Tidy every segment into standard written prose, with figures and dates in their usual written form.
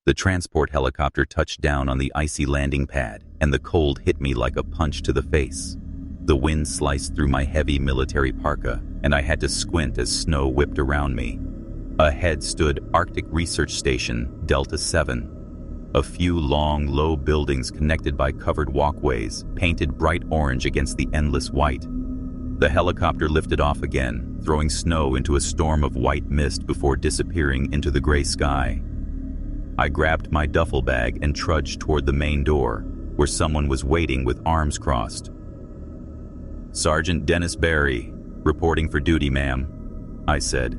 The transport helicopter touched down on the icy landing pad, and the cold hit me like a punch to the face. The wind sliced through my heavy military parka, and I had to squint as snow whipped around me. Ahead stood Arctic Research Station, Delta 7. A few long, low buildings connected by covered walkways, painted bright orange against the endless white. The helicopter lifted off again, throwing snow into a storm of white mist before disappearing into the gray sky. I grabbed my duffel bag and trudged toward the main door, where someone was waiting with arms crossed. "Sergeant Dennis Barry, reporting for duty, ma'am," I said,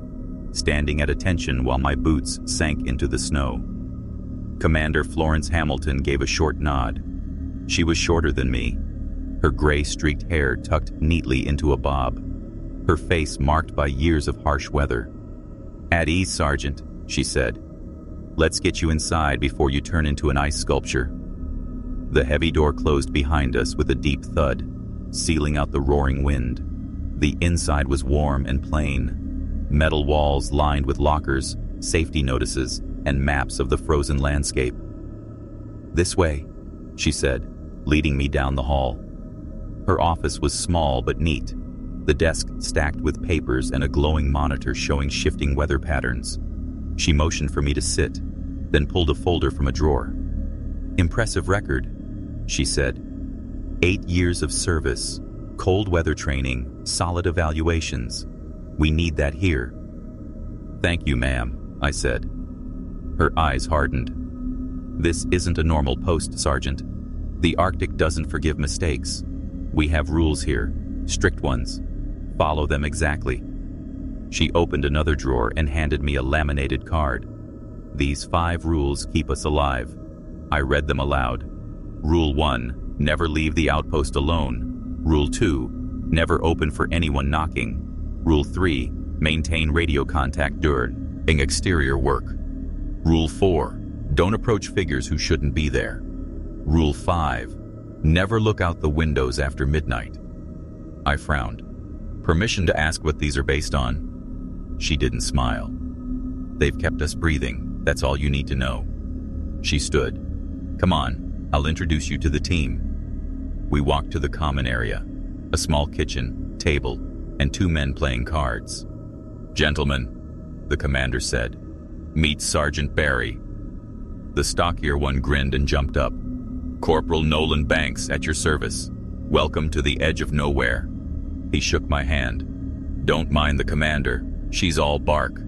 standing at attention while my boots sank into the snow. Commander Florence Hamilton gave a short nod. She was shorter than me, her gray-streaked hair tucked neatly into a bob, her face marked by years of harsh weather. "At ease, Sergeant," she said. "Let's get you inside before you turn into an ice sculpture." The heavy door closed behind us with a deep thud, sealing out the roaring wind. The inside was warm and plain. Metal walls lined with lockers, safety notices, and maps of the frozen landscape. "This way," she said, leading me down the hall. Her office was small but neat, the desk stacked with papers and a glowing monitor showing shifting weather patterns. She motioned for me to sit, then pulled a folder from a drawer. "Impressive record," she said. 8 years of service, cold weather training, solid evaluations. We need that here." "Thank you, ma'am," I said. Her eyes hardened. "This isn't a normal post, Sergeant. The Arctic doesn't forgive mistakes. We have rules here, strict ones. Follow them exactly." She opened another drawer and handed me a laminated card. "These 5 rules keep us alive." I read them aloud. Rule 1, never leave the outpost alone. Rule 2, never open for anyone knocking. Rule 3, maintain radio contact during exterior work. Rule 4, don't approach figures who shouldn't be there. Rule 5, never look out the windows after midnight. I frowned. "Permission to ask what these are based on?" She didn't smile. "They've kept us breathing, that's all you need to know." She stood. "Come on, I'll introduce you to the team." We walked to the common area, a small kitchen, table, and 2 men playing cards. "Gentlemen," the commander said, "meet Sergeant Barry." The stockier one grinned and jumped up. "Corporal Nolan Banks at your service. Welcome to the edge of nowhere." He shook my hand. "Don't mind the commander, she's all bark."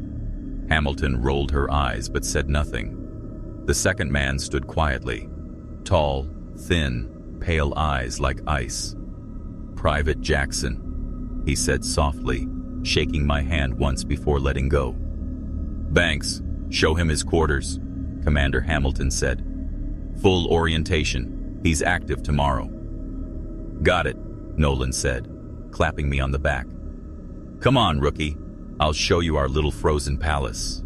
Hamilton rolled her eyes but said nothing. The second man stood quietly. Tall, thin, pale eyes like ice. "Private Jackson," he said softly, shaking my hand once before letting go. "Banks, show him his quarters," Commander Hamilton said. "Full orientation. He's active tomorrow." "Got it," Nolan said, clapping me on the back. "Come on, rookie. I'll show you our little frozen palace."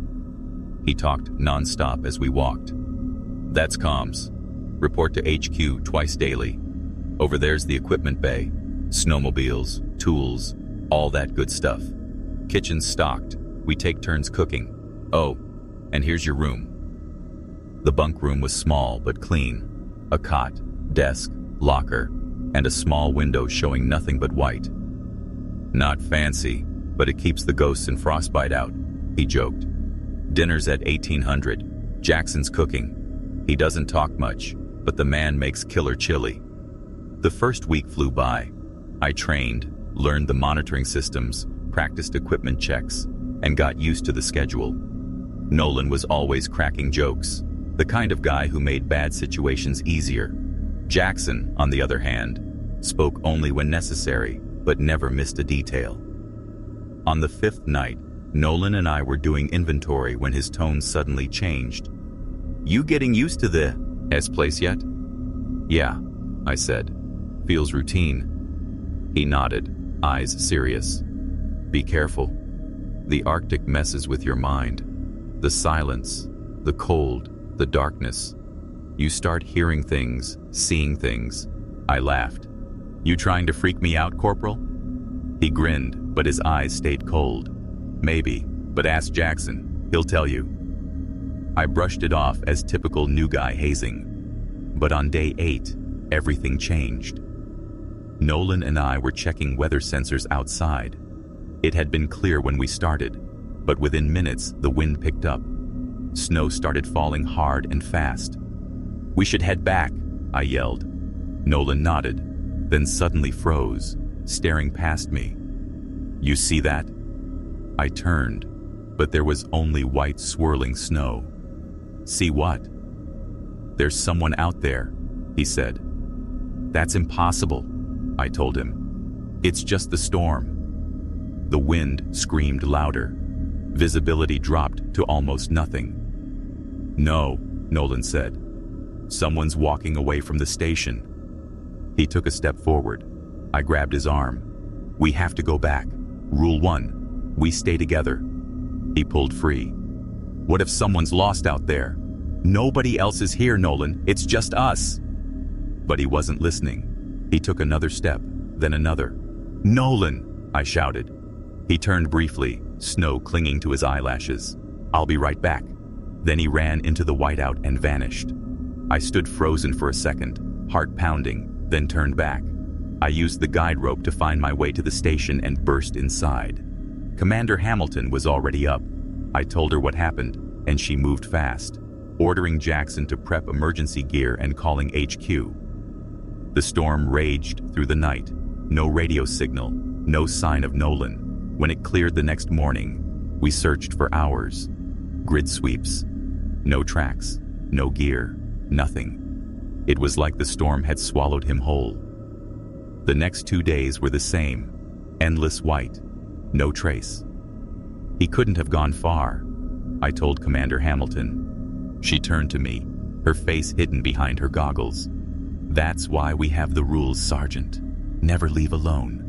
He talked non-stop as we walked. "That's comms. Report to HQ twice daily. Over there's the equipment bay. Snowmobiles, tools, all that good stuff. Kitchen's stocked. We take turns cooking. Oh, and here's your room." The bunk room was small but clean. A cot, desk, locker, and a small window showing nothing but white. "Not fancy, but it keeps the ghosts and frostbite out," he joked. "Dinner's at 1800. Jackson's cooking. He doesn't talk much, but the man makes killer chili." The first week flew by. I trained, learned the monitoring systems, practiced equipment checks, and got used to the schedule. Nolan was always cracking jokes, the kind of guy who made bad situations easier. Jackson, on the other hand, spoke only when necessary, but never missed a detail. On the 5th night, Nolan and I were doing inventory when his tone suddenly changed. "You getting used to the place yet?" "Yeah," I said. "Feels routine." He nodded, eyes serious. "Be careful. The Arctic messes with your mind. The silence, the cold, the darkness. You start hearing things, seeing things." I laughed. "You trying to freak me out, Corporal?" He grinned, but his eyes stayed cold. "Maybe, but ask Jackson. He'll tell you." I brushed it off as typical new guy hazing. But on day 8, everything changed. Nolan and I were checking weather sensors outside. It had been clear when we started, but within minutes the wind picked up. Snow started falling hard and fast. "We should head back," I yelled. Nolan nodded, then suddenly froze, staring past me. "You see that?" I turned, but there was only white swirling snow. "See what?" "There's someone out there," he said. "That's impossible," I told him. "It's just the storm." The wind screamed louder. Visibility dropped to almost nothing. "No," Nolan said. "Someone's walking away from the station." He took a step forward. I grabbed his arm. "We have to go back. Rule 1. We stay together." He pulled free. "What if someone's lost out there?" "Nobody else is here, Nolan. It's just us." But he wasn't listening. He took another step, then another. "Nolan!" I shouted. He turned briefly, snow clinging to his eyelashes. "I'll be right back." Then he ran into the whiteout and vanished. I stood frozen for a second, heart pounding, then turned back. I used the guide rope to find my way to the station and burst inside. Commander Hamilton was already up. I told her what happened, and she moved fast, ordering Jackson to prep emergency gear and calling HQ. The storm raged through the night. No radio signal, no sign of Nolan. When it cleared the next morning, we searched for hours. Grid sweeps. No tracks, no gear, nothing. It was like the storm had swallowed him whole. The next 2 days were the same. Endless white. No trace. He couldn't have gone far, I told Commander Hamilton. She turned to me, her face hidden behind her goggles. "That's why we have the rules, Sergeant. Never leave alone."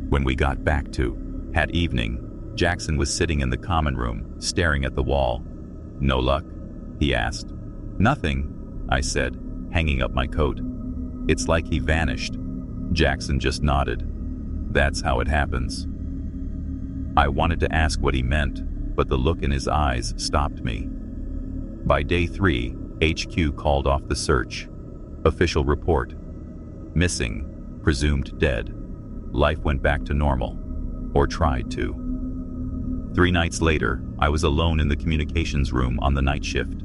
When we got back to at evening, Jackson was sitting in the common room, staring at the wall. "No luck?" he asked. "Nothing," I said, hanging up my coat. "It's like he vanished." Jackson just nodded. "That's how it happens." I wanted to ask what he meant, but the look in his eyes stopped me. By day 3, HQ called off the search. Official report. Missing, presumed dead. Life went back to normal, or tried to. 3 nights later, I was alone in the communications room on the night shift.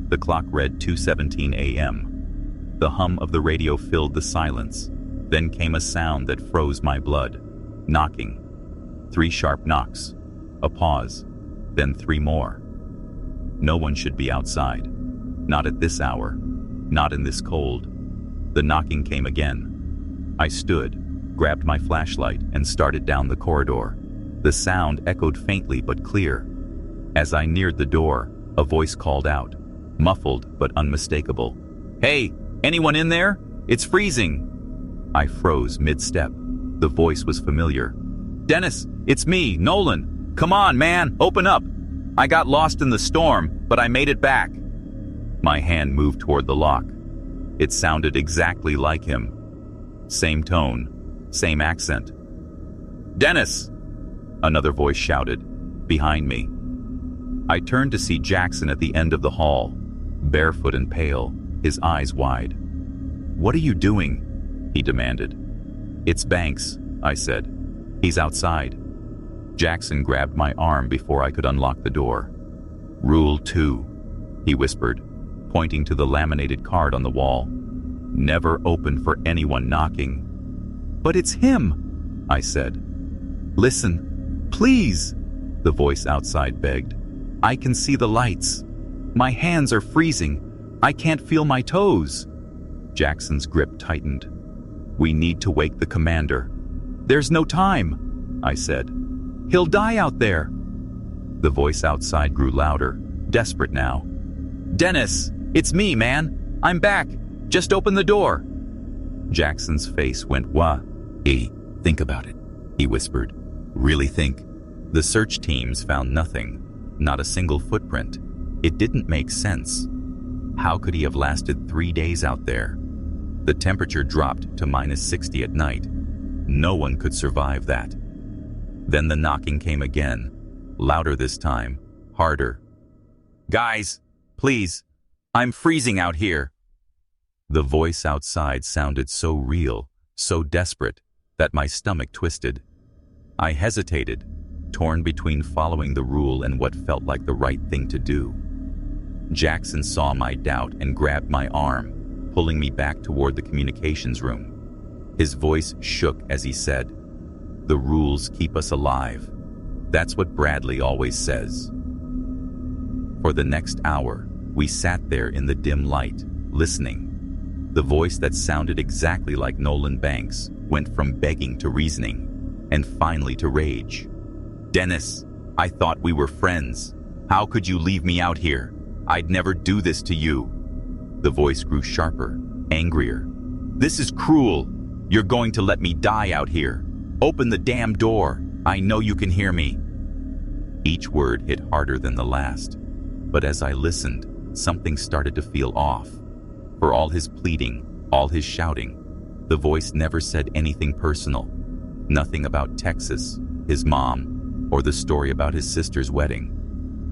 The clock read 2:17 a.m. The hum of the radio filled the silence. Then came a sound that froze my blood. Knocking. 3 sharp knocks. A pause. Then 3 more. No one should be outside. Not at this hour. Not in this cold. The knocking came again. I stood, grabbed my flashlight, and started down the corridor. The sound echoed faintly but clear. As I neared the door, a voice called out, muffled but unmistakable. "Hey, anyone in there? It's freezing." I froze mid-step. The voice was familiar. "Dennis, it's me, Nolan. Come on, man, open up. I got lost in the storm, but I made it back." My hand moved toward the lock. It sounded exactly like him. Same tone, same accent. "Dennis!" another voice shouted, behind me. I turned to see Jackson at the end of the hall, barefoot and pale, his eyes wide. "What are you doing?" he demanded. "It's Banks," I said. "He's outside." Jackson grabbed my arm before I could unlock the door. "Rule 2, he whispered, pointing to the laminated card on the wall. "Never open for anyone knocking." "But it's him," I said. "Listen, please," the voice outside begged. "I can see the lights. My hands are freezing. I can't feel my toes." Jackson's grip tightened. "We need to wake the commander." "There's no time," I said. "He'll die out there." The voice outside grew louder, desperate now. "Dennis, it's me, man. I'm back. Just open the door." Jackson's face went wah. "Hey, think about it," he whispered. "Really think." The search teams found nothing, not a single footprint. It didn't make sense. How could he have lasted 3 days out there? The temperature dropped to -60 at night. No one could survive that. Then the knocking came again, louder this time, harder. "Guys, Please, I'm freezing out here." The voice outside sounded so real, so desperate, that my stomach twisted. I hesitated, torn between following the rule and what felt like the right thing to do. Jackson saw my doubt and grabbed my arm, pulling me back toward the communications room. His voice shook as he said, "The rules keep us alive. That's what Bradley always says." For the next hour, we sat there in the dim light, listening. The voice that sounded exactly like Nolan Banks went from begging to reasoning, and finally to rage. "Dennis, I thought we were friends. How could you leave me out here? I'd never do this to you." The voice grew sharper, angrier. "This is cruel. You're going to let me die out here. Open the damn door. I know you can hear me." Each word hit harder than the last, but as I listened, something started to feel off. For all his pleading, all his shouting, the voice never said anything personal. Nothing about Texas, his mom, or the story about his sister's wedding.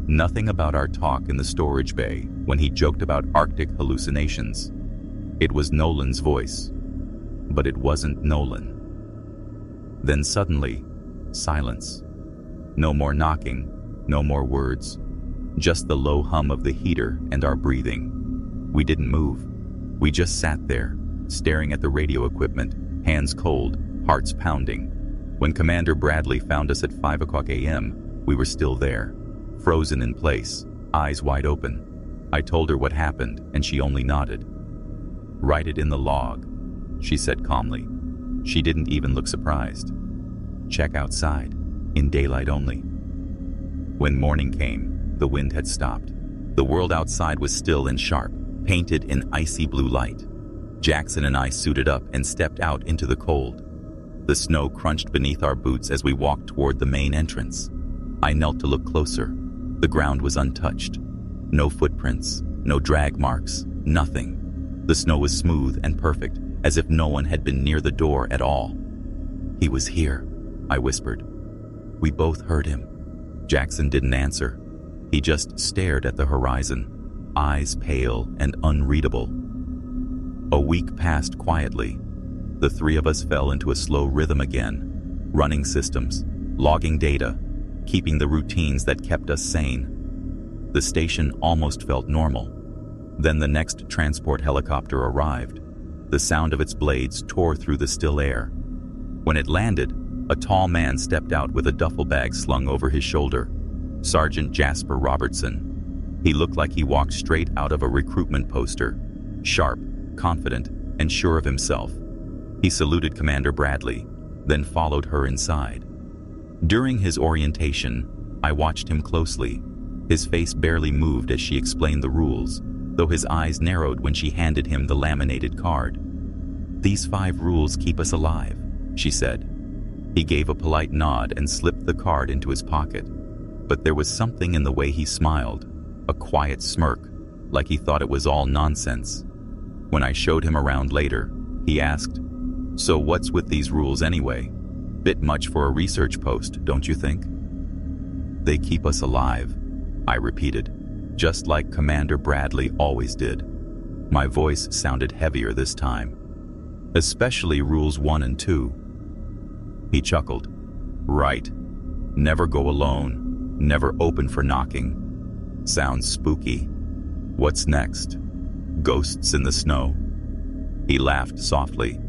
Nothing about our talk in the storage bay when he joked about Arctic hallucinations. It was Nolan's voice, but it wasn't Nolan. Then suddenly, silence. No more knocking, no more words, just the low hum of the heater and our breathing. We didn't move. We just sat there, staring at the radio equipment, hands cold, hearts pounding. When Commander Bradley found us at 5 o'clock a.m., we were still there, frozen in place, eyes wide open. I told her what happened, and she only nodded. "Write it in the log," she said calmly. She didn't even look surprised. "Check outside, in daylight only." When morning came, the wind had stopped. The world outside was still and sharp, painted in icy blue light. Jackson and I suited up and stepped out into the cold. The snow crunched beneath our boots as we walked toward the main entrance. I knelt to look closer. The ground was untouched. No footprints, no drag marks, nothing. The snow was smooth and perfect, as if no one had been near the door at all. "He was here," I whispered. We both heard him. Jackson didn't answer. He just stared at the horizon, eyes pale and unreadable. A week passed quietly. The three of us fell into a slow rhythm again, running systems, logging data, keeping the routines that kept us sane. The station almost felt normal. Then the next transport helicopter arrived. The sound of its blades tore through the still air. When it landed, a tall man stepped out with a duffel bag slung over his shoulder. Sergeant Jasper Robertson. He looked like he walked straight out of a recruitment poster, sharp, confident, and sure of himself. He saluted Commander Bradley, then followed her inside. During his orientation, I watched him closely. His face barely moved as she explained the rules, though his eyes narrowed when she handed him the laminated card. "These 5 rules keep us alive," she said. He gave a polite nod and slipped the card into his pocket. But there was something in the way he smiled, a quiet smirk, like he thought it was all nonsense. When I showed him around later, he asked, "So what's with these rules anyway? Bit much for a research post, don't you think?" "They keep us alive," I repeated, just like Commander Bradley always did. My voice sounded heavier this time. "Especially rules 1 and 2. He chuckled. "Right. Never go alone. Never open for knocking. Sounds spooky. What's next? Ghosts in the snow?" He laughed softly.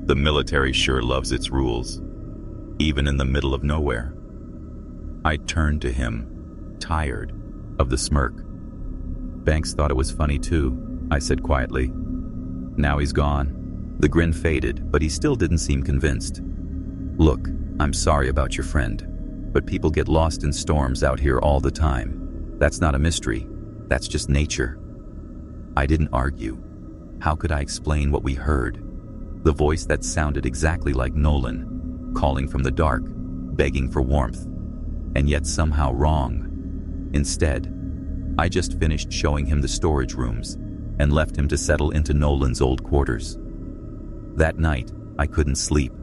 "The military sure loves its rules, even in the middle of nowhere." I turned to him, tired of the smirk. "Banks thought it was funny too," I said quietly. "Now he's gone." The grin faded, but he still didn't seem convinced. "Look, I'm sorry about your friend, but people get lost in storms out here all the time. That's not a mystery. That's just nature." I didn't argue. How could I explain what we heard? The voice that sounded exactly like Nolan, calling from the dark, begging for warmth, and yet somehow wrong. Instead, I just finished showing him the storage rooms and left him to settle into Nolan's old quarters. That night, I couldn't sleep.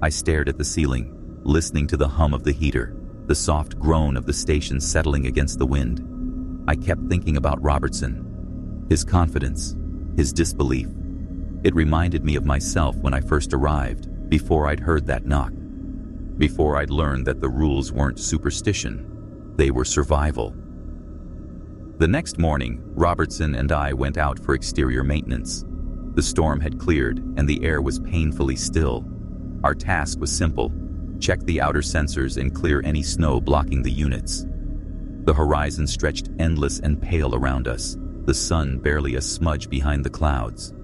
I stared at the ceiling, listening to the hum of the heater, the soft groan of the station settling against the wind. I kept thinking about Robertson, his confidence, his disbelief. It reminded me of myself when I first arrived, before I'd heard that knock. Before I'd learned that the rules weren't superstition, they were survival. The next morning, Robertson and I went out for exterior maintenance. The storm had cleared and the air was painfully still. Our task was simple: check the outer sensors and clear any snow blocking the units. The horizon stretched endless and pale around us, the sun barely a smudge behind the clouds.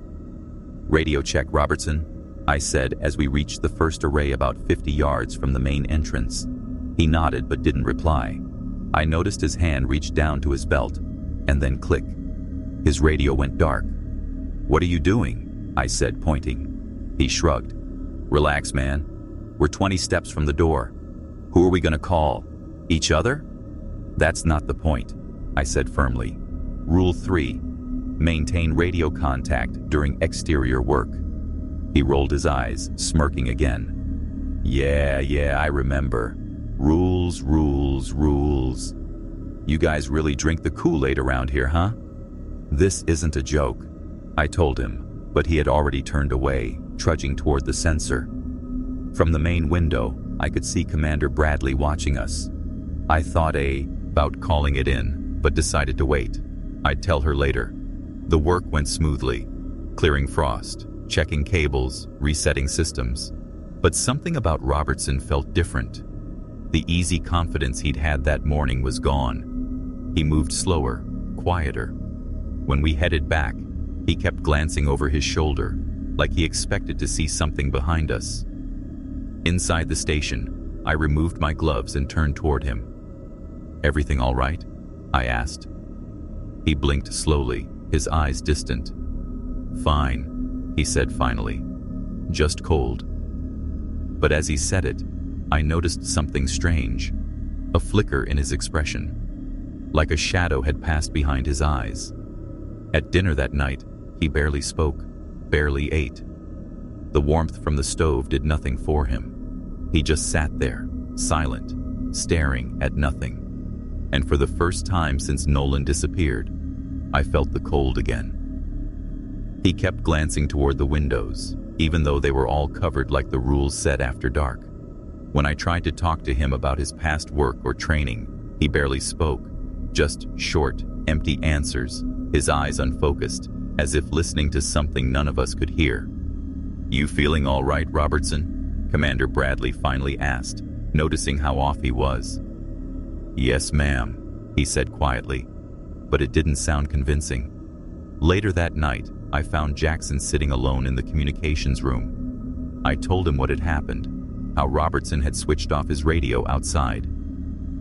"Radio check, Robertson," I said as we reached the first array about 50 yards from the main entrance. He nodded but didn't reply. I noticed his hand reach down to his belt, and then click. His radio went dark. "What are you doing?" I said, pointing. He shrugged. "Relax, man. We're 20 steps from the door. Who are we gonna call? Each other?" "That's not the point," I said firmly. "Rule 3, maintain radio contact during exterior work." He rolled his eyes, smirking again. Yeah, I remember. Rules, rules, rules. You guys really drink the Kool-Aid around here, huh? "This isn't a joke," I told him, but he had already turned away, trudging toward the sensor. From the main window, I could see Commander Bradley watching us. I thought about calling it in, but decided to wait. I'd tell her later. The work went smoothly, clearing frost, checking cables, resetting systems. But something about Robertson felt different. The easy confidence he'd had that morning was gone. He moved slower, quieter. When we headed back, he kept glancing over his shoulder, like he expected to see something behind us. Inside the station, I removed my gloves and turned toward him. "Everything all right?" I asked. He blinked slowly, his eyes distant. "Fine," he said finally. "Just cold." But as he said it, I noticed something strange, a flicker in his expression, like a shadow had passed behind his eyes. At dinner that night, he barely spoke, barely ate. The warmth from the stove did nothing for him. He just sat there, silent, staring at nothing. And for the first time since Nolan disappeared, I felt the cold again. He kept glancing toward the windows, even though they were all covered like the rules said after dark. When I tried to talk to him about his past work or training, he barely spoke, just short, empty answers, his eyes unfocused, as if listening to something none of us could hear. "You feeling all right, Robertson?" Commander Bradley finally asked, noticing how off he was. "Yes, ma'am," he said quietly, but it didn't sound convincing. Later that night, I found Jackson sitting alone in the communications room. I told him what had happened, how Robertson had switched off his radio outside.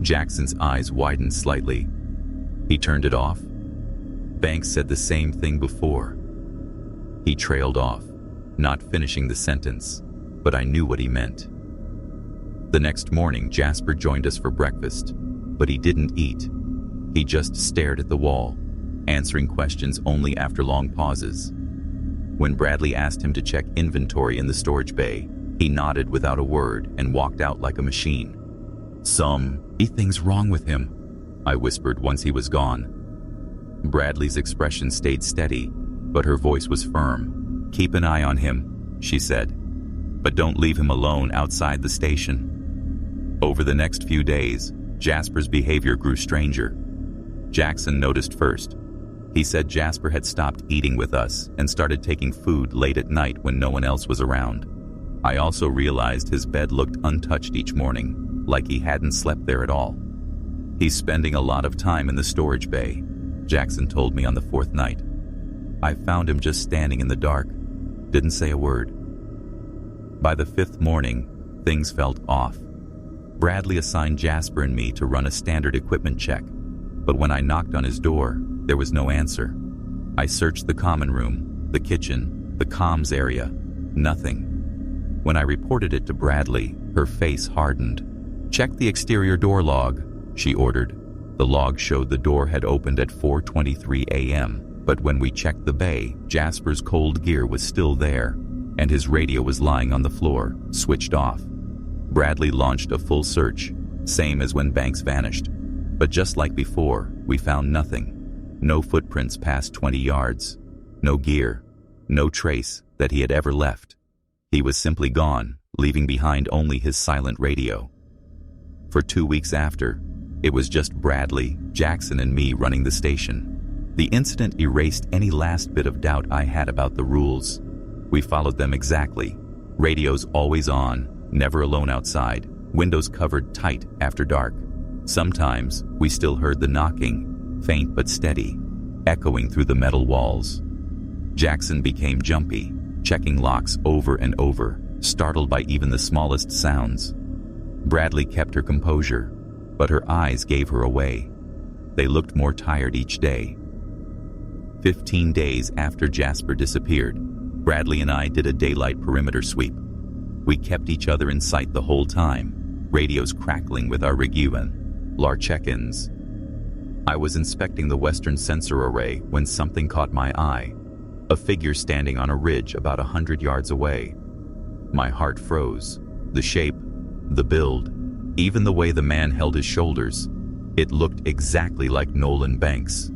Jackson's eyes widened slightly. "He turned it off?" "Banks said the same thing before." He trailed off, not finishing the sentence, but I knew what he meant. The next morning, Jasper joined us for breakfast, but he didn't eat. He just stared at the wall, answering questions only after long pauses. When Bradley asked him to check inventory in the storage bay, he nodded without a word and walked out like a machine. "Something's wrong with him," I whispered once he was gone. Bradley's expression stayed steady, but her voice was firm. "Keep an eye on him," she said, "but don't leave him alone outside the station." Over the next few days, Jasper's behavior grew stranger. Jackson noticed first. He said Jasper had stopped eating with us and started taking food late at night when no one else was around. I also realized his bed looked untouched each morning, like he hadn't slept there at all. "He's spending a lot of time in the storage bay," Jackson told me on the fourth night. "I found him just standing in the dark, didn't say a word." By the fifth morning, things felt off. Bradley assigned Jasper and me to run a standard equipment check, but when I knocked on his door, there was no answer. I searched the common room, the kitchen, the comms area. Nothing. When I reported it to Bradley, her face hardened. "Check the exterior door log," she ordered. The log showed the door had opened at 4:23 a.m., but when we checked the bay, Jasper's cold gear was still there, and his radio was lying on the floor, switched off. Bradley launched a full search, same as when Banks vanished. But just like before, we found nothing. No footprints past 20 yards. No gear. No trace that he had ever left. He was simply gone, leaving behind only his silent radio. For 2 weeks after, it was just Bradley, Jackson, and me running the station. The incident erased any last bit of doubt I had about the rules. We followed them exactly. Radios always on, never alone outside, windows covered tight after dark. Sometimes we still heard the knocking, faint but steady, echoing through the metal walls. Jackson became jumpy, checking locks over and over, startled by even the smallest sounds. Bradley kept her composure, but her eyes gave her away. They looked more tired each day. 15 days after Jasper disappeared, Bradley and I did a daylight perimeter sweep. We kept each other in sight the whole time, radios crackling with our Riguan check-ins. I was inspecting the western sensor array when something caught my eye. A figure standing on a ridge about 100 yards away. My heart froze. The shape, the build, even the way the man held his shoulders. It looked exactly like Nolan Banks.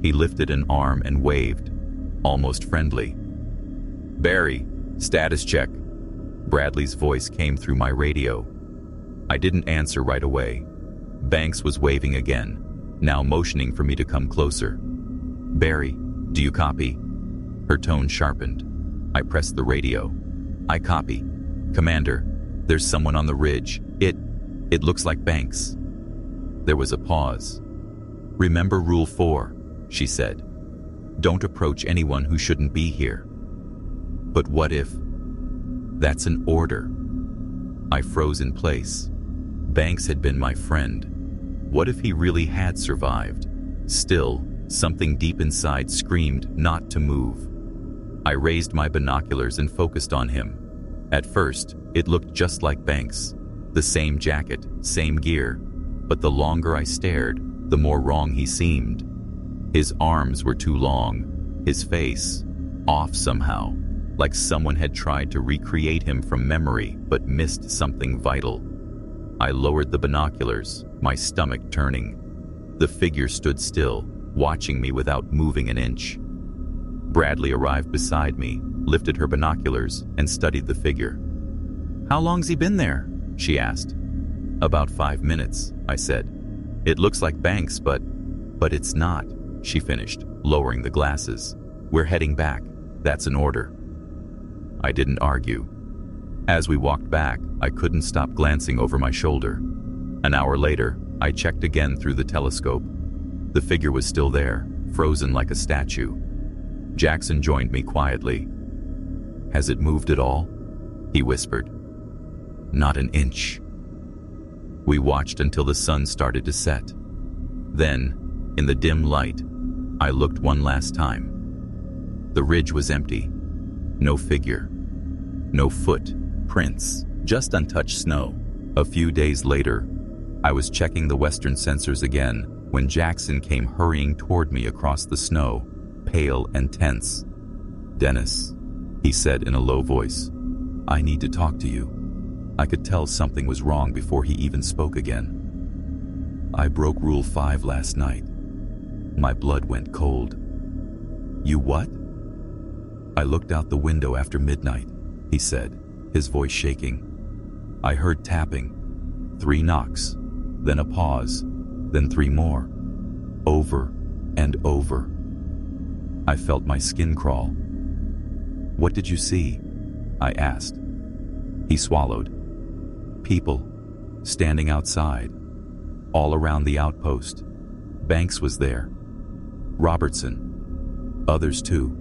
He lifted an arm and waved, almost friendly. "Barry, status check." Bradley's voice came through my radio. I didn't answer right away. Banks was waving again, now motioning for me to come closer. "Barry, do you copy?" Her tone sharpened. I pressed the radio. "I copy. Commander, there's someone on the ridge. It looks like Banks." There was a pause. "Remember Rule 4, she said. "Don't approach anyone who shouldn't be here." "But what if..." "That's an order." I froze in place. Banks had been my friend. What if he really had survived? Still, something deep inside screamed not to move. I raised my binoculars and focused on him. At first, it looked just like Banks. The same jacket, same gear. But the longer I stared, the more wrong he seemed. His arms were too long, his face off somehow, like someone had tried to recreate him from memory but missed something vital. I lowered the binoculars, my stomach turning. The figure stood still, watching me without moving an inch. Bradley arrived beside me, lifted her binoculars, and studied the figure. "How long's he been there?" she asked. "About 5 minutes," I said. "It looks like Banks, but it's not," she finished, lowering the glasses. "We're heading back. That's an order." I didn't argue. As we walked back, I couldn't stop glancing over my shoulder. An hour later, I checked again through the telescope. The figure was still there, frozen like a statue. Jackson joined me quietly. "Has it moved at all?" he whispered. "Not an inch." We watched until the sun started to set. Then, in the dim light, I looked one last time. The ridge was empty. No figure. No footprints, just untouched snow. A few days later, I was checking the western sensors again when Jackson came hurrying toward me across the snow, pale and tense. "Dennis," he said in a low voice, "I need to talk to you." I could tell something was wrong before he even spoke again. "I broke Rule 5 last night." My blood went cold. "You what?" "I looked out the window after midnight," he said, his voice shaking. "I heard tapping. 3 knocks, then a pause, then 3 more. Over and over. I felt my skin crawl." "What did you see?" I asked. He swallowed. "People, standing outside, all around the outpost. Banks was there. Robertson. Others too.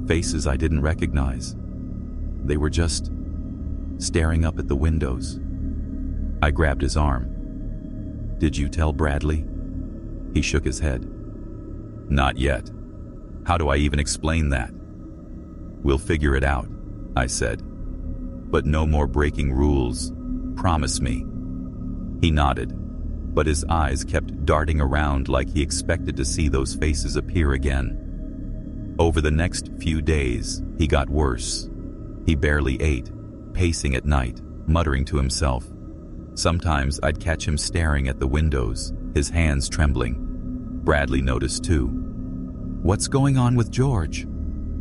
Faces I didn't recognize. They were just staring up at the windows." I grabbed his arm. "Did you tell Bradley?" He shook his head. "Not yet. How do I even explain that?" "We'll figure it out," I said. "But no more breaking rules. Promise me." He nodded, but his eyes kept darting around like he expected to see those faces appear again. Over the next few days, he got worse. He barely ate, pacing at night, muttering to himself. Sometimes I'd catch him staring at the windows, his hands trembling. Bradley noticed too. "What's going on with George?"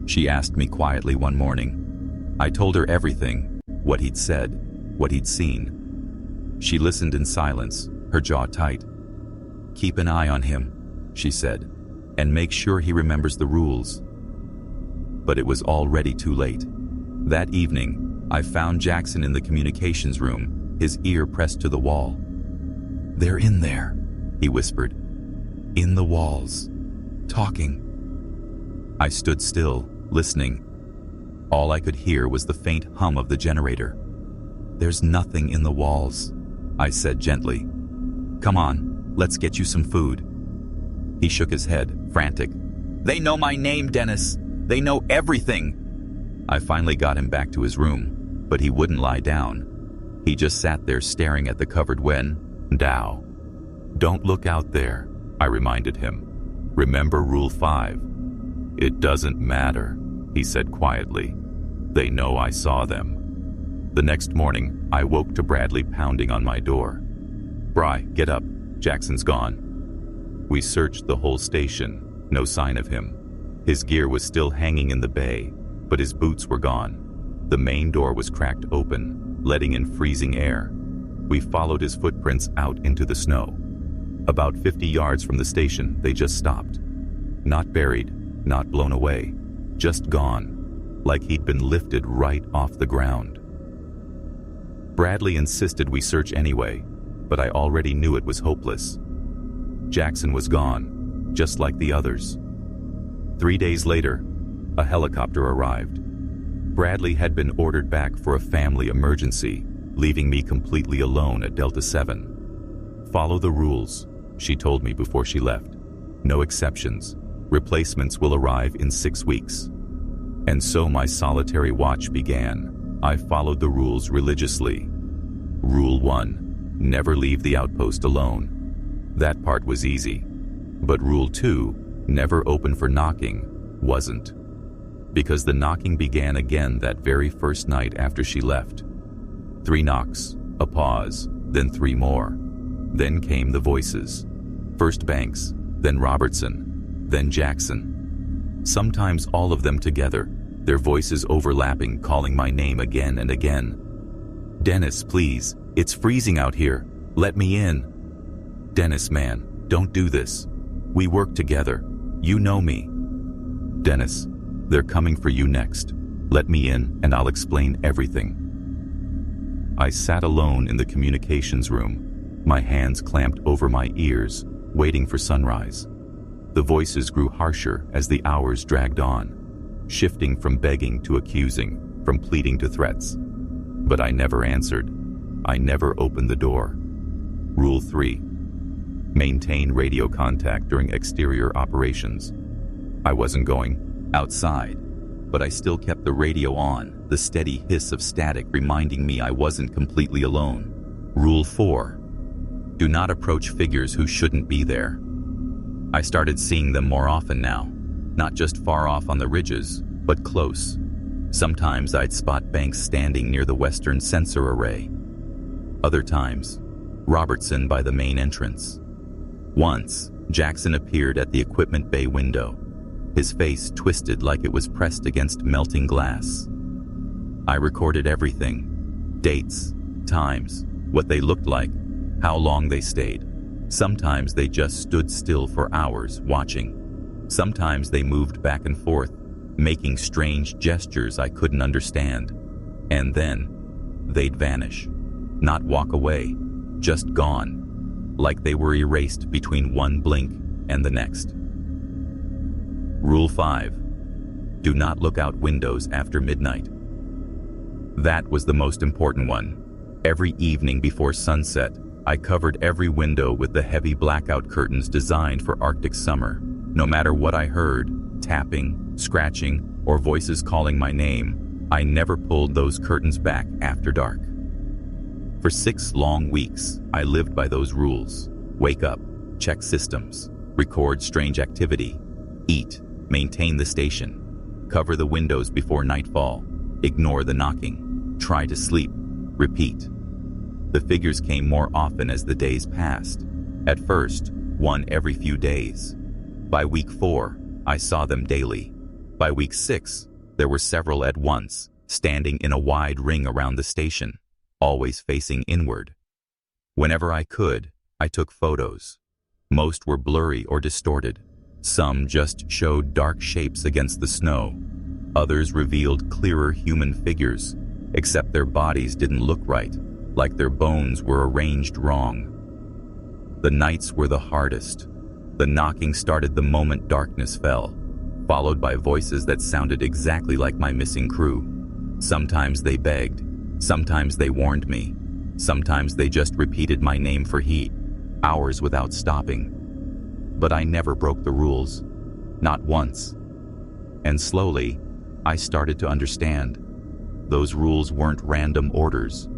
she asked me quietly one morning. I told her everything, what he'd said, what he'd seen. She listened in silence, her jaw tight. "Keep an eye on him," she said, "and make sure he remembers the rules." But it was already too late. That evening, I found Jackson in the communications room, his ear pressed to the wall. "They're in there," he whispered. "In the walls. Talking." I stood still, listening. All I could hear was the faint hum of the generator. "There's nothing in the walls," I said gently. "Come on, let's get you some food." He shook his head, frantic. "They know my name, Dennis. They know everything." I finally got him back to his room, but he wouldn't lie down. He just sat there staring at the covered window. "Don't look out there," I reminded him. "Remember Rule 5. "It doesn't matter," he said quietly. "They know I saw them." The next morning, I woke to Bradley pounding on my door. "Bri, get up. Jackson's gone." We searched the whole station, no sign of him. His gear was still hanging in the bay, but his boots were gone. The main door was cracked open, letting in freezing air. We followed his footprints out into the snow. About 50 yards from the station, they just stopped. Not buried, not blown away, just gone, like he'd been lifted right off the ground. Bradley insisted we search anyway, but I already knew it was hopeless. Jackson was gone, just like the others. 3 days later, a helicopter arrived. Bradley had been ordered back for a family emergency, leaving me completely alone at Delta 7. "Follow the rules," she told me before she left. "No exceptions. Replacements will arrive in 6 weeks." And so my solitary watch began. I followed the rules religiously. Rule 1, never leave the outpost alone. That part was easy. But Rule 2, never open for knocking, wasn't. Because the knocking began again that very first night after she left. 3 knocks, a pause, then 3 more. Then came the voices. First Banks, then Robertson, then Jackson. Sometimes all of them together, their voices overlapping, calling my name again and again. "Dennis, please, it's freezing out here. Let me in." "Dennis, man, don't do this. We work together. You know me." "Dennis, they're coming for you next. Let me in and I'll explain everything." I sat alone in the communications room, my hands clamped over my ears, waiting for sunrise. The voices grew harsher as the hours dragged on, shifting from begging to accusing, from pleading to threats. But I never answered. I never opened the door. Rule 3. Maintain radio contact during exterior operations. I wasn't going outside, but I still kept the radio on, the steady hiss of static reminding me I wasn't completely alone. Rule 4. Do not approach figures who shouldn't be there. I started seeing them more often now, not just far off on the ridges, but close. Sometimes I'd spot Banks standing near the western sensor array. Other times, Robertson by the main entrance. Once, Jackson appeared at the equipment bay window, his face twisted like it was pressed against melting glass. I recorded everything: dates, times, what they looked like, how long they stayed. Sometimes they just stood still for hours, watching. Sometimes they moved back and forth, making strange gestures I couldn't understand. And then, they'd vanish. Not walk away, just gone, like they were erased between one blink and the next. Rule 5. Do not look out windows after midnight. That was the most important one. Every evening before sunset, I covered every window with the heavy blackout curtains designed for Arctic summer. No matter what I heard, tapping, scratching, or voices calling my name, I never pulled those curtains back after dark. For 6 long weeks, I lived by those rules. Wake up, check systems, record strange activity, eat, maintain the station, cover the windows before nightfall, ignore the knocking, try to sleep, repeat. The figures came more often as the days passed. At first, one every few days. By week 4, I saw them daily. By week 6, there were several at once, standing in a wide ring around the station, always facing inward. Whenever I could, I took photos. Most were blurry or distorted. Some just showed dark shapes against the snow. Others revealed clearer human figures, except their bodies didn't look right, like their bones were arranged wrong. The nights were the hardest. The knocking started the moment darkness fell, followed by voices that sounded exactly like my missing crew. Sometimes they begged, sometimes they warned me, sometimes they just repeated my name for heat, hours without stopping. But I never broke the rules, not once. And slowly, I started to understand. Those rules weren't random orders.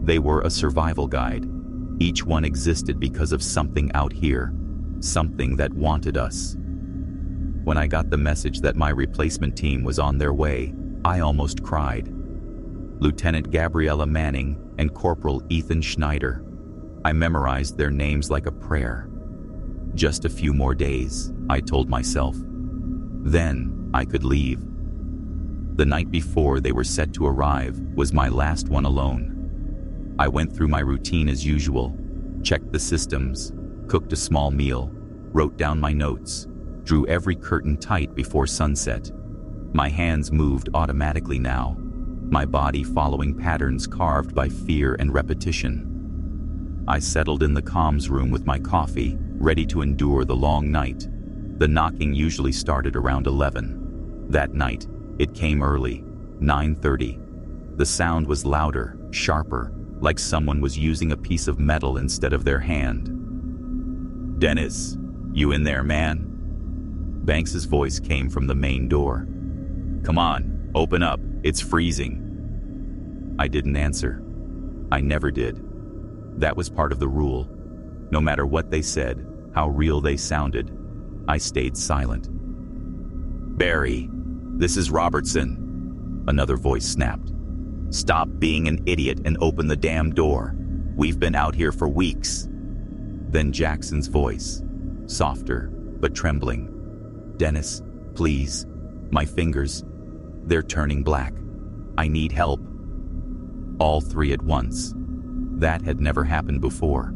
They were a survival guide. Each one existed because of something out here, something that wanted us. When I got the message that my replacement team was on their way, I almost cried. Lieutenant Gabriella Manning and Corporal Ethan Schneider. I memorized their names like a prayer. Just a few more days, I told myself. Then I could leave. The night before they were set to arrive was my last one alone. I went through my routine as usual, checked the systems, cooked a small meal, wrote down my notes, drew every curtain tight before sunset. My hands moved automatically now, my body following patterns carved by fear and repetition. I settled in the comms room with my coffee, ready to endure the long night. The knocking usually started around 11. That night, it came early, 9:30. The sound was louder, sharper, like someone was using a piece of metal instead of their hand. "Dennis, you in there, man?" Banks's voice came from the main door. "Come on, open up, it's freezing." I didn't answer. I never did. That was part of the rule. No matter what they said, how real they sounded, I stayed silent. "Barry, this is Robertson," another voice snapped. "Stop being an idiot and open the damn door. We've been out here for weeks." Then Jackson's voice, softer but trembling. "Dennis, please. My fingers, they're turning black. I need help." All three at once. That had never happened before.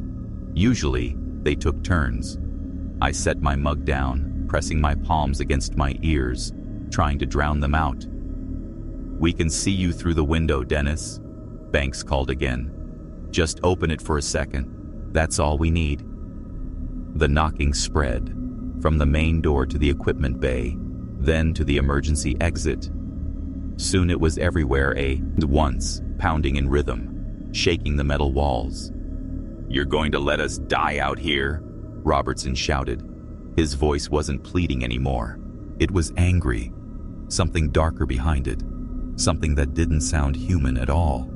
Usually, they took turns. I set my mug down, pressing my palms against my ears, trying to drown them out. "We can see you through the window, Dennis," Banks called again. "Just open it for a second. That's all we need." The knocking spread, from the main door to the equipment bay, then to the emergency exit. Soon it was everywhere, at once, pounding in rhythm, shaking the metal walls. "You're going to let us die out here?" Robertson shouted. His voice wasn't pleading anymore. It was angry, something darker behind it, something that didn't sound human at all.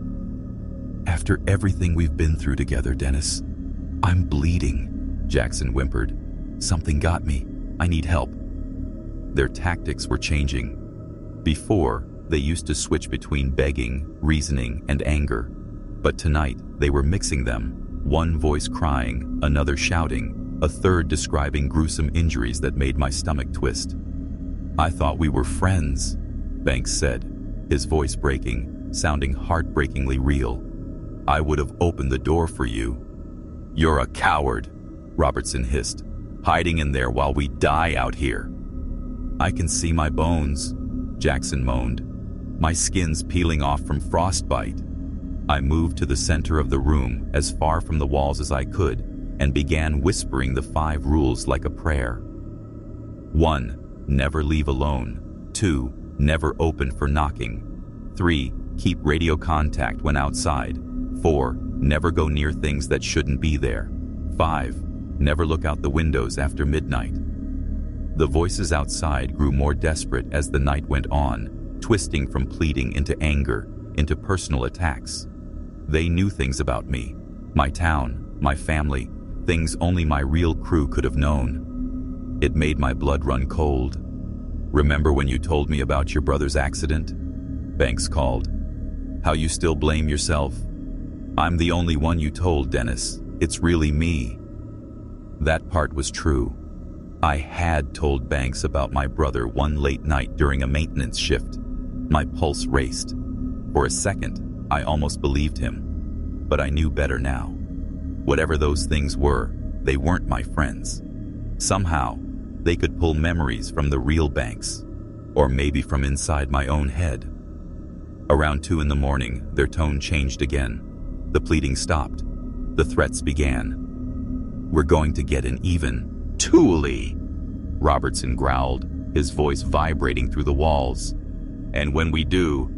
"After everything we've been through together, Dennis, I'm bleeding," Jackson whimpered. "Something got me. I need help." Their tactics were changing. Before, they used to switch between begging, reasoning, and anger. But tonight, they were mixing them, one voice crying, another shouting, a third describing gruesome injuries that made my stomach twist. "I thought we were friends," Banks said, his voice breaking, sounding heartbreakingly real. "I would have opened the door for you." "You're a coward," Robertson hissed, "hiding in there while we die out here." "I can see my bones," Jackson moaned. "My skin's peeling off from frostbite." I moved to the center of the room, as far from the walls as I could, and began whispering the 5 rules like a prayer. 1. Never leave alone. 2. Never open for knocking. 3. Keep radio contact when outside. 4. Never go near things that shouldn't be there. 5. Never look out the windows after midnight. The voices outside grew more desperate as the night went on, twisting from pleading into anger, into personal attacks. They knew things about me, my town, my family, things only my real crew could have known. It made my blood run cold. "Remember when you told me about your brother's accident?" Banks called. "How you still blame yourself?" "I'm the only one you told, Dennis. It's really me." That part was true. I had told Banks about my brother one late night during a maintenance shift. My pulse raced. For a second, I almost believed him. But I knew better now. Whatever those things were, they weren't my friends. Somehow, they could pull memories from the real Banks, or maybe from inside my own head. Around 2 in the morning, their tone changed again. The pleading stopped. The threats began. "We're going to get an even, Thule," Robertson growled, his voice vibrating through the walls. "And when we do,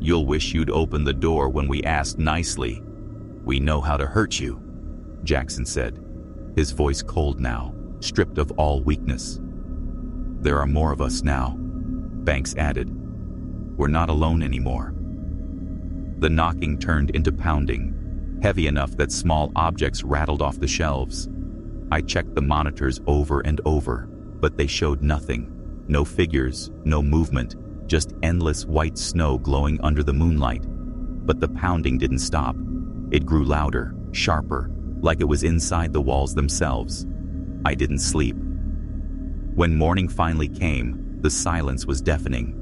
you'll wish you'd open the door when we asked nicely. We know how to hurt you," Jackson said, his voice cold now, stripped of all weakness. "There are more of us now," Banks added. "We're not alone anymore." The knocking turned into pounding, heavy enough that small objects rattled off the shelves. I checked the monitors over and over, but they showed nothing. No figures, no movement, just endless white snow glowing under the moonlight. But the pounding didn't stop. It grew louder, sharper, like it was inside the walls themselves. I didn't sleep. When morning finally came, the silence was deafening.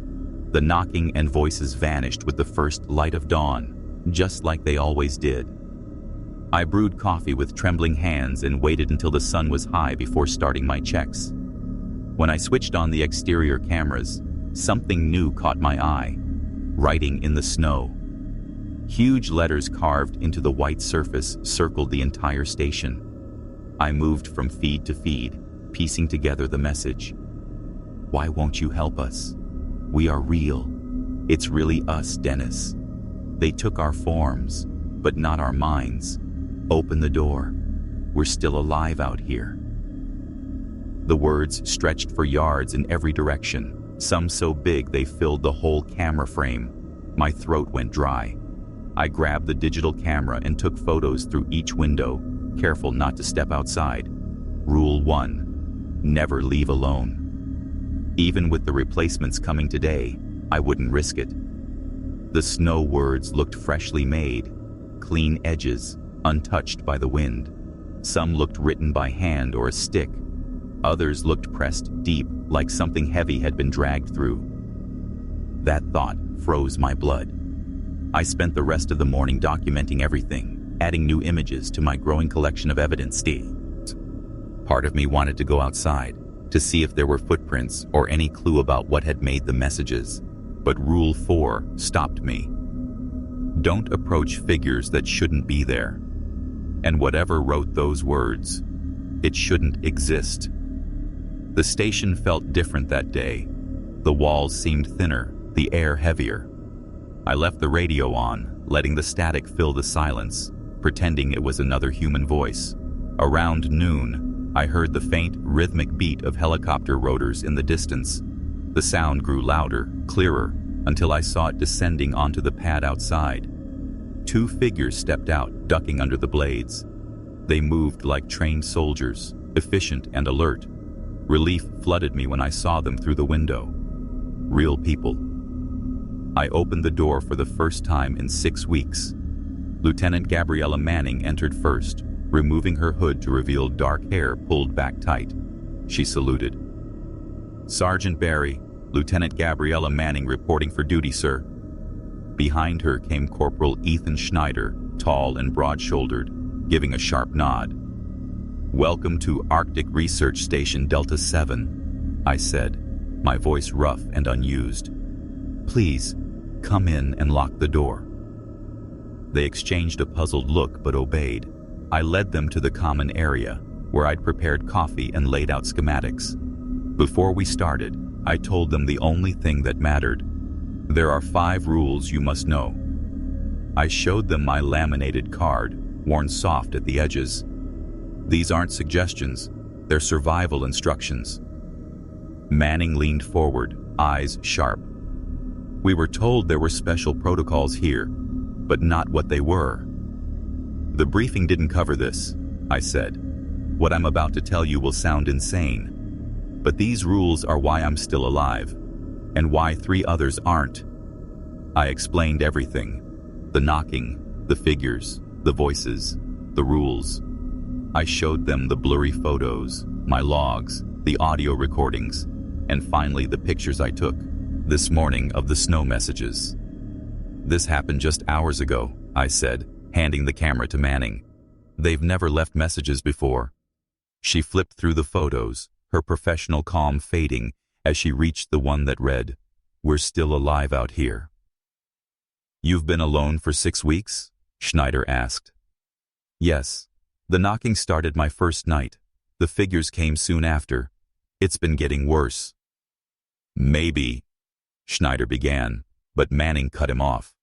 The knocking and voices vanished with the first light of dawn, just like they always did. I brewed coffee with trembling hands and waited until the sun was high before starting my checks. When I switched on the exterior cameras, something new caught my eye. Writing in the snow. Huge letters carved into the white surface circled the entire station. I moved from feed to feed, piecing together the message. "Why won't you help us? We are real. It's really us, Dennis. They took our forms, but not our minds. Open the door. We're still alive out here." The words stretched for yards in every direction, some so big they filled the whole camera frame. My throat went dry. I grabbed the digital camera and took photos through each window, careful not to step outside. Rule 1: never leave alone. Even with the replacements coming today, I wouldn't risk it. The snow words looked freshly made, clean edges, untouched by the wind. Some looked written by hand or a stick. Others looked pressed deep, like something heavy had been dragged through. That thought froze my blood. I spent the rest of the morning documenting everything, adding new images to my growing collection of evidence. Part of me wanted to go outside, to see if there were footprints or any clue about what had made the messages. But Rule 4 stopped me. Don't approach figures that shouldn't be there. And whatever wrote those words, it shouldn't exist. The station felt different that day. The walls seemed thinner, the air heavier. I left the radio on, letting the static fill the silence, pretending it was another human voice. Around noon, I heard the faint, rhythmic beat of helicopter rotors in the distance. The sound grew louder, clearer, until I saw it descending onto the pad outside. 2 figures stepped out, ducking under the blades. They moved like trained soldiers, efficient and alert. Relief flooded me when I saw them through the window. Real people. I opened the door for the first time in 6 weeks. Lieutenant Gabriella Manning entered first, removing her hood to reveal dark hair pulled back tight. She saluted. "Sergeant Barry, Lieutenant Gabriella Manning reporting for duty, sir." Behind her came Corporal Ethan Schneider, tall and broad-shouldered, giving a sharp nod. "Welcome to Arctic Research Station Delta 7, I said, my voice rough and unused. "Please, come in and lock the door." They exchanged a puzzled look but obeyed. I led them to the common area, where I'd prepared coffee and laid out schematics. Before we started, I told them the only thing that mattered. "There are 5 rules you must know." I showed them my laminated card, worn soft at the edges. "These aren't suggestions, they're survival instructions." Manning leaned forward, eyes sharp. "We were told there were special protocols here, but not what they were." "The briefing didn't cover this," I said. "What I'm about to tell you will sound insane. But these rules are why I'm still alive, and why 3 others aren't." I explained everything. The knocking, the figures, the voices, the rules. I showed them the blurry photos, my logs, the audio recordings, and finally the pictures I took this morning of the snow messages. "This happened just hours ago," I said, handing the camera to Manning. "They've never left messages before." She flipped through the photos, her professional calm fading as she reached the one that read, "We're still alive out here." "You've been alone for 6 weeks?" Schneider asked. "Yes. The knocking started my first night. The figures came soon after. It's been getting worse." "Maybe," Schneider began, but Manning cut him off.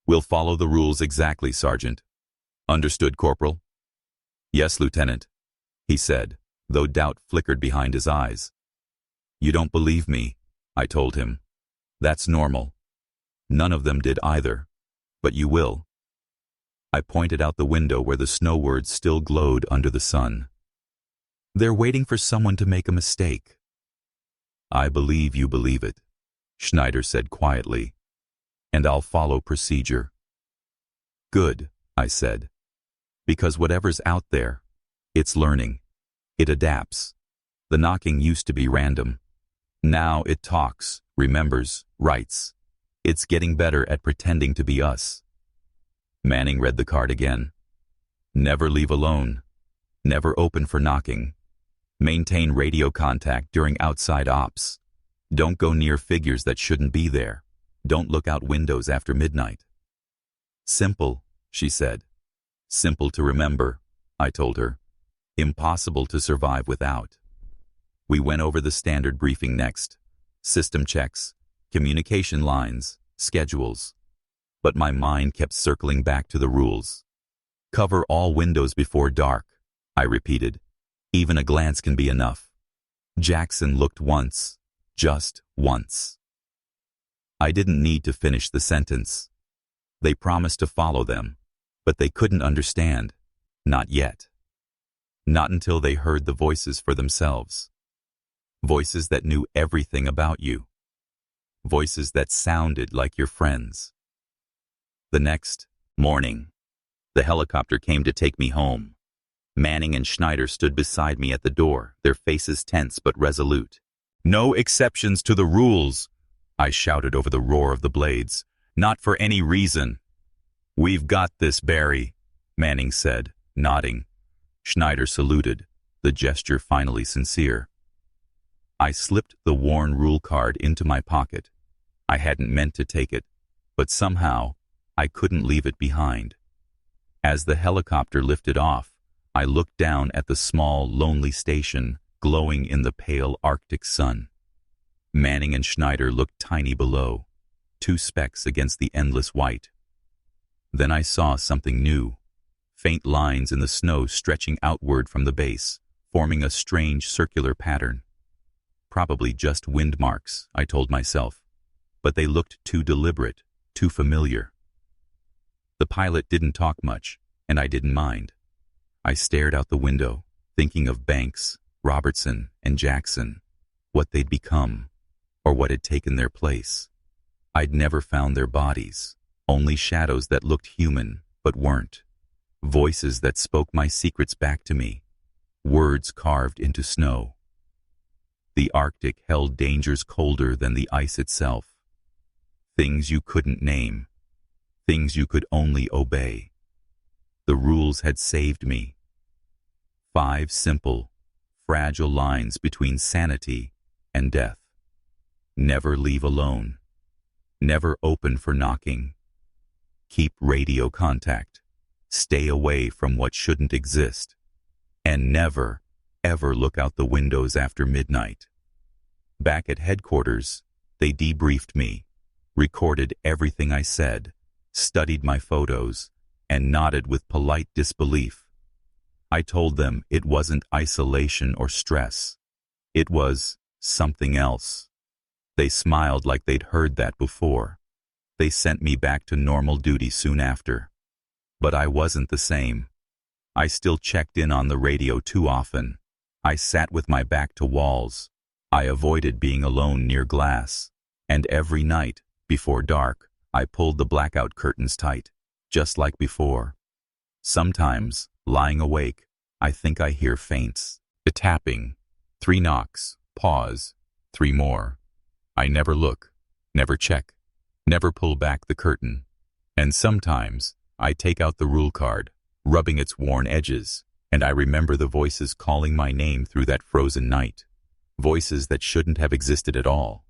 "We'll follow the rules exactly, Sergeant." "Understood, Corporal?" "Yes, Lieutenant," he said, though doubt flickered behind his eyes. "You don't believe me," I told him. "That's normal. None of them did either. But you will." I pointed out the window where the snow words still glowed under the sun. "They're waiting for someone to make a mistake." "I believe you believe it," Schneider said quietly, "and I'll follow procedure." "Good," I said, "because whatever's out there, it's learning. It adapts. The knocking used to be random. Now it talks, remembers, writes. It's getting better at pretending to be us." Manning read the card again. "Never leave alone. Never open for knocking. Maintain radio contact during outside ops. Don't go near figures that shouldn't be there. Don't look out windows after midnight." "Simple," she said. "Simple to remember," I told her. "Impossible to survive without." We went over the standard briefing next. System checks, communication lines, schedules. But my mind kept circling back to the rules. "Cover all windows before dark," I repeated. "Even a glance can be enough." Jackson looked once, just once. I didn't need to finish the sentence. They promised to follow them, but they couldn't understand. Not yet. Not until they heard the voices for themselves. Voices that knew everything about you. Voices that sounded like your friends. The next morning, the helicopter came to take me home. Manning and Schneider stood beside me at the door, their faces tense but resolute. "No exceptions to the rules," I shouted over the roar of the blades. "Not for any reason." "We've got this, Barry," Manning said, nodding. Schneider saluted, the gesture finally sincere. I slipped the worn rule card into my pocket. I hadn't meant to take it, but somehow I couldn't leave it behind. As the helicopter lifted off, I looked down at the small, lonely station, glowing in the pale Arctic sun. Manning and Schneider looked tiny below, 2 specks against the endless white. Then I saw something new, faint lines in the snow stretching outward from the base, forming a strange circular pattern. Probably just wind marks, I told myself, but they looked too deliberate, too familiar. The pilot didn't talk much, and I didn't mind. I stared out the window, thinking of Banks, Robertson, and Jackson, what they'd become, or what had taken their place. I'd never found their bodies, only shadows that looked human, but weren't. Voices that spoke my secrets back to me, words carved into snow. The Arctic held dangers colder than the ice itself. Things you couldn't name, things you could only obey. The rules had saved me. 5 simple, fragile lines between sanity and death. Never leave alone. Never open for knocking. Keep radio contact. Stay away from what shouldn't exist. And never, ever look out the windows after midnight. Back at headquarters, they debriefed me, recorded everything I said, studied my photos, and nodded with polite disbelief. I told them it wasn't isolation or stress. It was something else. They smiled like they'd heard that before. They sent me back to normal duty soon after. But I wasn't the same. I still checked in on the radio too often. I sat with my back to walls. I avoided being alone near glass. And every night, before dark, I pulled the blackout curtains tight, just like before. Sometimes, lying awake, I think I hear feints. The tapping. 3 knocks. Pause. 3 more. I never look. Never check. Never pull back the curtain. And sometimes, I take out the rule card, rubbing its worn edges, and I remember the voices calling my name through that frozen night. Voices that shouldn't have existed at all.